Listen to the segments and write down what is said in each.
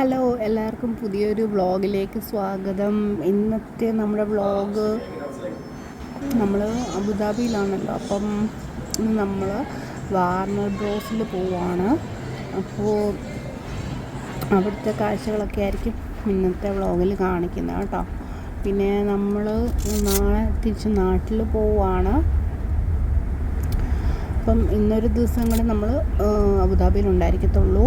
Hello, എല്ലാവർക്കും പുതിയൊരു വ്ളോഗിലേക്ക് സ്വാഗതം. ഇന്നത്തെ നമ്മുടെ വ്ളോഗ് നമ്മൾ അബുദാബിയിലാണല്ലോ. അപ്പം നമ്മൾ വാർണർ ബ്രോസിൽ പോവാണ്. അപ്പോൾ അവിടുത്തെ കാഴ്ചകളൊക്കെ ആയിരിക്കും ഇന്നത്തെ വ്ളോഗിൽ കാണിക്കുന്നത് കേട്ടോ. പിന്നെ നമ്മൾ നാളെ തിരിച്ച് നാട്ടിൽ പോവാണ്. അപ്പം ഇന്നൊരു ദിവസം കൂടെ നമ്മൾ അബുദാബിയിലുണ്ടായിരിക്കത്തുള്ളൂ.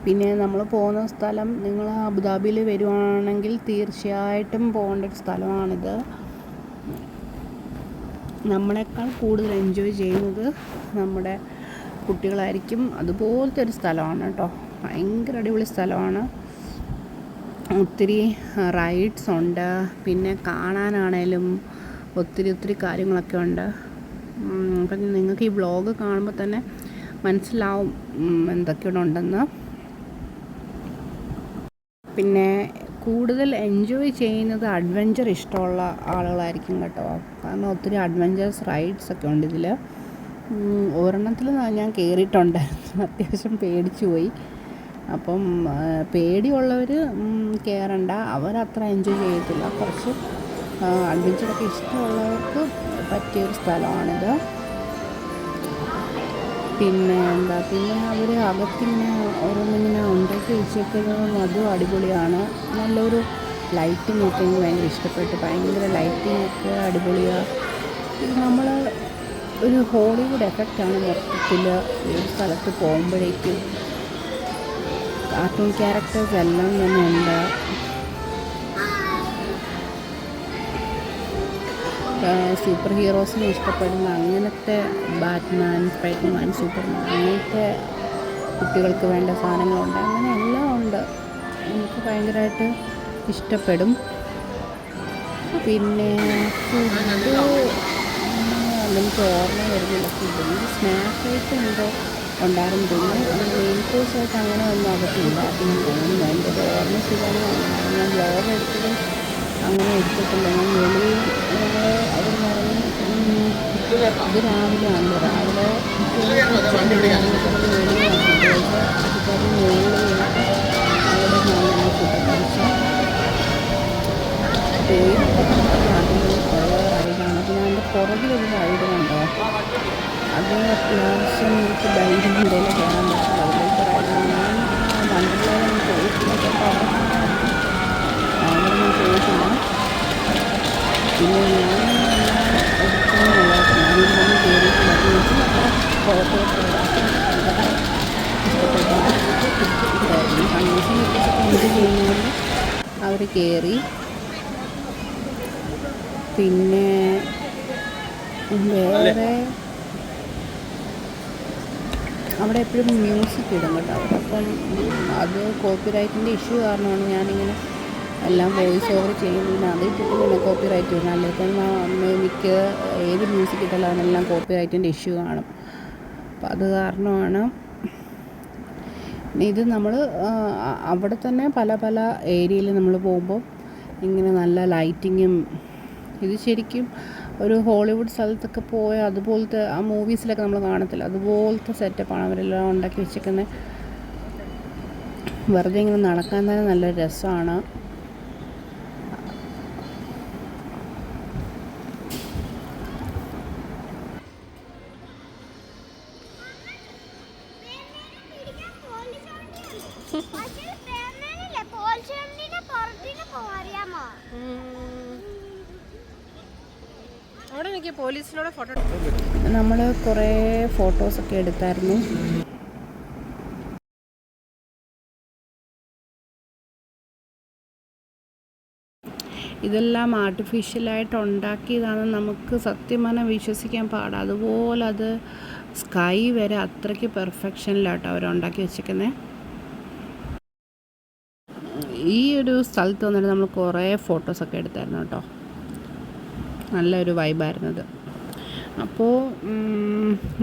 പിന്നെ നമ്മൾ പോകുന്ന സ്ഥലം, നിങ്ങൾ അബുദാബിയിൽ വരുവാണെങ്കിൽ തീർച്ചയായിട്ടും പോകേണ്ട ഒരു സ്ഥലമാണിത്. നമ്മളെക്കാൾ കൂടുതൽ എൻജോയ് ചെയ്യുന്നത് നമ്മുടെ കുട്ടികളായിരിക്കും. അതുപോലത്തെ ഒരു സ്ഥലമാണ് കേട്ടോ. ഭയങ്കര അടിപൊളി സ്ഥലമാണ്. ഒത്തിരി റൈഡ്സ് ഉണ്ട്. പിന്നെ കാണാനാണേലും ഒത്തിരി കാര്യങ്ങളൊക്കെ ഉണ്ട്. അപ്പം നിങ്ങൾക്ക് ഈ വ്ളോഗ് കാണുമ്പോൾ തന്നെ മനസ്സിലാവും എന്തൊക്കെയാണ് ഉണ്ടെന്ന്. പിന്നെ കൂടുതൽ എൻജോയ് ചെയ്യുന്നത് അഡ്വഞ്ചർ ഇഷ്ടമുള്ള ആളുകളായിരിക്കും കേട്ടോ. കാരണം ഒത്തിരി അഡ്വഞ്ചറസ് റൈഡ്സ് ഒക്കെ ഉണ്ട് ഇതിൽ. ഒരെണ്ണത്തിൽ ഞാൻ കയറിയിട്ടുണ്ടായിരുന്നു. അത്യാവശ്യം പേടിച്ചു പോയി. അപ്പം പേടിയുള്ളവർ കയറണ്ട, അവരത്ര എൻജോയ് ചെയ്യത്തില്ല. കുറച്ച് അഡ്വഞ്ചറൊക്കെ ഇഷ്ടമുള്ളവർക്ക് പറ്റിയൊരു സ്ഥലമാണിത്. പിന്നെ അവർ അകത്തിങ്ങനെ ഓരോന്നിങ്ങനെ ഉണ്ടാക്കി വെച്ചേക്കുന്നതും അതും അടിപൊളിയാണ്. നല്ലൊരു ലൈറ്റിംഗ് ഒക്കെ എനിക്ക് ഭയങ്കര ഇഷ്ടപ്പെട്ടു. ഭയങ്കര ലൈറ്റിംഗ് ഒക്കെ അടിപൊളിയാണ്. നമ്മൾ ഒരു ഹോളിവുഡ് എഫക്റ്റാണ് മൊത്തത്തിൽ ഒരു സ്ഥലത്ത് പോകുമ്പോഴേക്കും. കാർട്ടൂൺ ക്യാരക്ടേഴ്സ് എല്ലാം തന്നെ ഉണ്ട്. സൂപ്പർ ഹീറോസിനെ ഇഷ്ടപ്പെടുന്ന അങ്ങനത്തെ ബാറ്റ്മാൻ, സ്പൈഡർമാൻ, സൂപ്പർമാൻ, അങ്ങനത്തെ കുട്ടികൾക്ക് വേണ്ട സാധനങ്ങളുണ്ട്. അങ്ങനെ എല്ലാം ഉണ്ട്. എനിക്ക് ഭയങ്കരമായിട്ട് ഇഷ്ടപ്പെടും. പിന്നെ ഫുഡ് എനിക്ക് ഓർമ്മ വരുന്നില്ല. ഫുഡ് സ്നാക്ക് ഐറ്റം എന്തോ ഉണ്ടായിരുന്നു. പിന്നെ മെയിൻ കോഴ്സായിട്ട് അങ്ങനെ ഒന്നും അകത്തുണ്ടായിരുന്നു തോന്നുന്നു. എൻ്റെ ഒരു ഓർമ്മ ശരിയാണ്. ഞാൻ വ്ളോഗ് എടുത്തതും അങ്ങനെ എടുത്തിട്ടില്ല. ഞാൻ വെളിയിൽ അവർ പറഞ്ഞ് ഇത് രാവിലെയാണല്ലോ. രാവിലെ പോയി അതിൽ കുറേ റൈഡാണ്. പിന്നെ അതിൻ്റെ പുറകിലൊരു റൈഡ് കണ്ടോ, അത് അത്യാവശ്യം എനിക്ക് ധൈര്യം എന്തെങ്കിലും കയറാൻ പറ്റില്ല. അതിലേക്ക് റൈഡാണ്. ഞാൻ വണ്ടർലയിലൊന്നും പോയിട്ടില്ല. ചിലപ്പോൾ അവിടെ ഞാൻ പോയിട്ടില്ല. പിന്നെ ഞാൻ എടുക്കുന്നതല്ല കയറിയിട്ടില്ല. കോട്ടയത്ത് എന്ത് ചെയ്യുന്നത് അവർ കയറി. പിന്നെ വേറെ അവിടെ എപ്പോഴും മ്യൂസിക് ഇടും കേട്ടോ. അപ്പം അത് കോപ്പിറൈറ്റിൻ്റെ ഇഷ്യൂ കാരണമാണ് ഞാനിങ്ങനെ എല്ലാം വോയിസ് ഓവർ ചെയ്യുന്നതിന് അതിട്ടിട്ട് പിന്നെ കോപ്പിറൈറ്റ് വരും. അല്ലെങ്കിൽ മിക്ക ഏത് മ്യൂസിക് ഇട്ടാലും അതിനെല്ലാം കോപ്പിറൈറ്റിൻ്റെ ഇഷ്യൂ കാണും. അപ്പം അത് കാരണമാണ്. ഇത് നമ്മൾ അവിടെ തന്നെ പല ഏരിയയിൽ നമ്മൾ പോകുമ്പോൾ ഇങ്ങനെ നല്ല ലൈറ്റിങ്ങും, ഇത് ശരിക്കും ഒരു ഹോളിവുഡ് സ്ഥലത്തൊക്കെ പോയ അതുപോലത്തെ ആ മൂവീസിലൊക്കെ നമ്മൾ കാണത്തില്ല, അതുപോലത്തെ സെറ്റപ്പാണ് അവരെല്ലാം ഉണ്ടാക്കി വെച്ചേക്കുന്നത്. വെറുതെ ഇങ്ങനെ നടക്കാൻ തന്നെ നല്ല രസമാണ്. നമ്മൾ കുറേ ഫോട്ടോസൊക്കെ എടുത്തായിരുന്നു. ഇതെല്ലാം ആർട്ടിഫിഷ്യലായിട്ട് ഉണ്ടാക്കിയതാണെന്ന് നമുക്ക് സത്യം പറഞ്ഞാൽ വിശ്വസിക്കാൻ പാടാം. അതുപോലെ അത് സ്കൈ വരെ അത്രയ്ക്ക് പെർഫെക്ഷനിലാട്ടോ അവരുണ്ടാക്കി വെച്ചിരിക്കുന്നത്. ഈ ഒരു സ്ഥലത്ത് വന്നിട്ട് നമ്മൾ കുറേ ഫോട്ടോസൊക്കെ എടുത്തായിരുന്നു കേട്ടോ. നല്ലൊരു വൈബായിരുന്നത്. അപ്പോൾ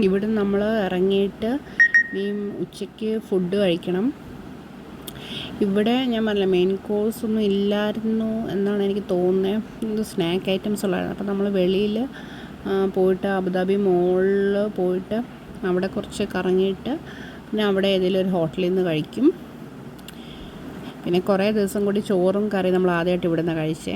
ഇവിടെ നമ്മൾ ഇറങ്ങിയിട്ട് ഈ ഉച്ചയ്ക്ക് ഫുഡ് കഴിക്കണം. ഇവിടെ ഞാൻ പറഞ്ഞില്ല, മെയിൻ കോഴ്സ് ഒന്നും ഇല്ലായിരുന്നു എന്നാണ് എനിക്ക് തോന്നുന്നത്. ഇത് സ്നാക്ക് ഐറ്റംസ് ഉള്ളായിരുന്നു. അപ്പോൾ നമ്മൾ വെളിയിൽ പോയിട്ട് അബുദാബി മോളിൽ പോയിട്ട് അവിടെ കുറച്ച് കറങ്ങിയിട്ട് പിന്നെ അവിടെ ഏതെങ്കിലും ഒരു ഹോട്ടലിൽ നിന്ന് കഴിക്കും. പിന്നെ കുറേ ദിവസം കൂടി ചോറും കറി നമ്മൾ ആദ്യമായിട്ട് ഇവിടുന്ന് കഴിച്ചേ.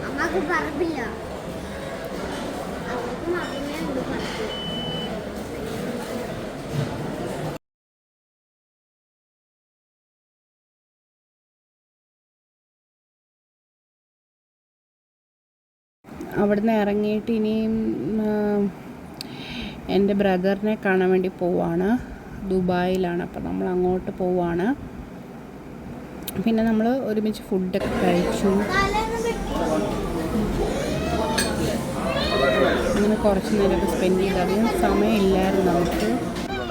അമ്മക്ക് പറമ്പില്ല. അവിടുന്ന് ഇറങ്ങിയിട്ട് ഇനിയും എൻ്റെ ബ്രദറിനെ കാണാൻ വേണ്ടി പോവാണ്. ദുബായിലാണ്. അപ്പോൾ നമ്മൾ അങ്ങോട്ട് പോവാണ്. പിന്നെ നമ്മൾ ഒരുമിച്ച് ഫുഡൊക്കെ കഴിച്ചു. അങ്ങനെ കുറച്ച് നേരമൊക്കെ സ്പെൻഡ് ചെയ്ത്. അധികം സമയമില്ലായിരുന്നു നമുക്ക്,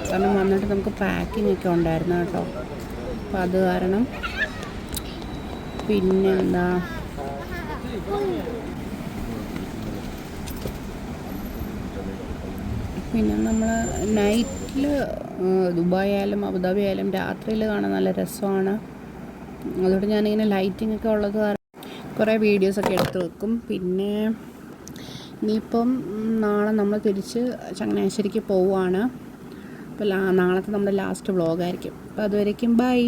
കാരണം വന്നിട്ട് നമുക്ക് പാക്കിംഗ് ഒക്കെ ഉണ്ടായിരുന്നു കേട്ടോ. അപ്പം അത് കാരണം പിന്നെന്താ, പിന്നെ നമ്മൾ നൈറ്റിൽ ദുബായ് ആയാലും അബുദാബി ആയാലും രാത്രിയിൽ കാണാൻ നല്ല രസമാണ്. അതുകൊണ്ട് ഞാനിങ്ങനെ ലൈറ്റിംഗ് ഒക്കെ ഉള്ളത് കാരണം കുറേ വീഡിയോസൊക്കെ എടുത്ത് വെക്കും. പിന്നെ ഇനിയിപ്പം നാളെ നമ്മൾ തിരിച്ച് ചങ്ങനാശ്ശേരിക്ക് പോവുകയാണ്. അപ്പോൾ നാളത്തെ നമ്മുടെ ലാസ്റ്റ് വ്ളോഗായിരിക്കും. അപ്പോൾ അതുവരേക്കും ബൈ.